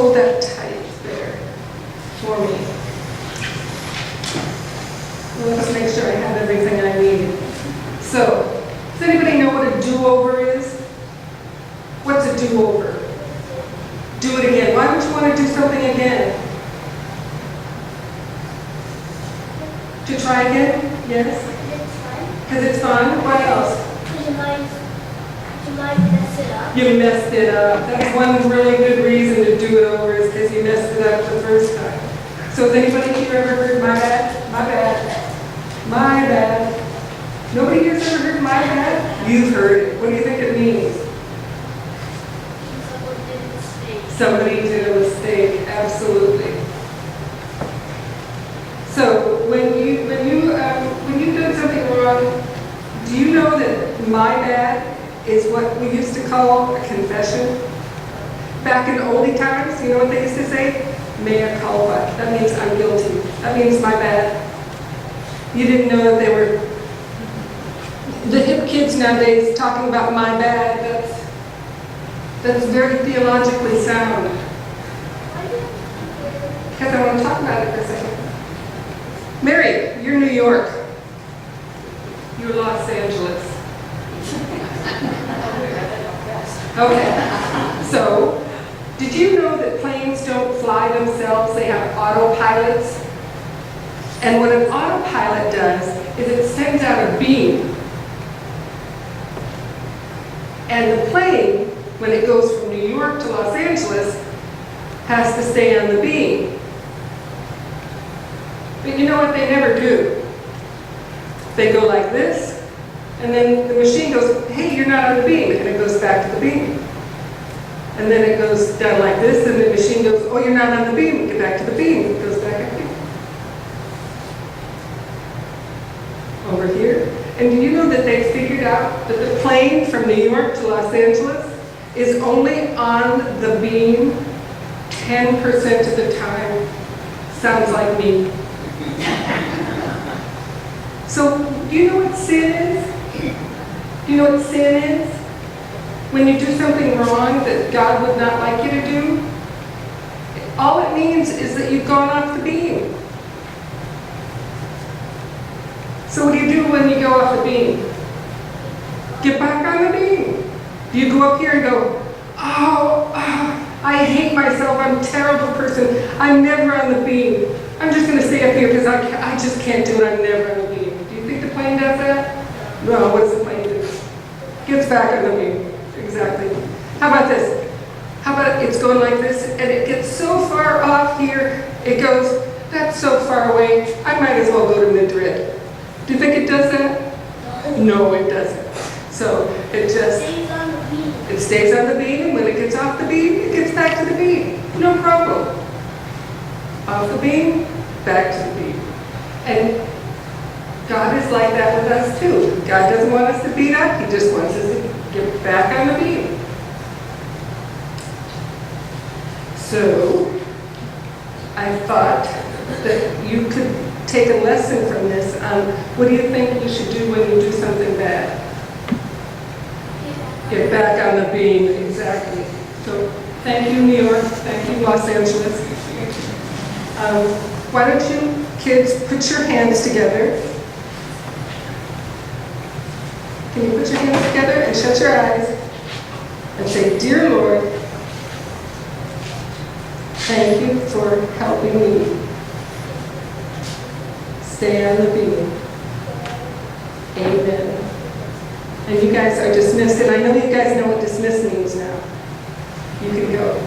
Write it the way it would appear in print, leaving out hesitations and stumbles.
hold that tight there for me. Let's make sure I have everything I need. So, does anybody know what a do-over is? What's a do-over? Do it again. Why would you want to do something again? To try again? Yes? Because it's fun. What else? Because you might mess it up. You messed it up. That's one really good reason to do it over is because you messed it up the first time. So has anybody here ever heard my bad? My bad. My bad. Nobody here's ever heard my bad? You've heard it. What do you think it means? Someone did a mistake. Somebody did a mistake. Absolutely. So when you did something wrong, do you know that my bad is what we used to call a confession? Back in oldie times, you know what they used to say? Mea culpa. That means I'm guilty. That means my bad. You didn't know that they were, the hip kids nowadays talking about my bad, that's very theologically sound. Because I want to talk about it for a second. Mary, you're New York. You're Los Angeles. Okay. So, did you know that planes don't fly themselves? They have autopilots. And what an autopilot does is it sends out a beam. And the plane, when it goes from New York to Los Angeles, has to stay on the beam. But you know what they never do? They go like this, and then the machine goes, hey, you're not on the beam, and it goes back to the beam. And then it goes down like this, and the machine goes, oh, you're not on the beam, get back to the beam. It goes back up here. Over here. And do you know that they figured out that the plane from New York to Los Angeles is only on the beam 10% of the time? Sounds like me. So, do you know what sin is? Do you know what sin is? When you do something wrong that God would not like you to do, all it means is that you've gone off the beam. So what do you do when you go off the beam? Get back on the beam. Do you go up here and go, oh, I hate myself, I'm a terrible person, I'm never on the beam. I'm just going to stay up here because I just can't do it, I'm never on the beam. Do you think the plane does that? No, what does the plane do? Gets back on the beam. Exactly. How about this? How about it's going like this and it gets so far off here, it goes, that's so far away, I might as well go to Madrid. Do you think it does that? No, it doesn't. So it just, it stays on the beam, and when it gets off the beam, it gets back to the beam. No problem. Off the beam, back to the beam. And God is like that with us too. God doesn't want us to beat up, He just wants us to get back on the beam. So, I thought that you could take a lesson from this on what do you think you should do when you do something bad? Get back on the beam, exactly. So, thank you, New York. Thank you, Los Angeles. Why don't you kids put your hands together? Can you put your hands together and shut your eyes and say, Dear Lord, thank you for helping me stay on the beam. Amen. And you guys are dismissed, and I know you guys know what dismiss means now. You can go.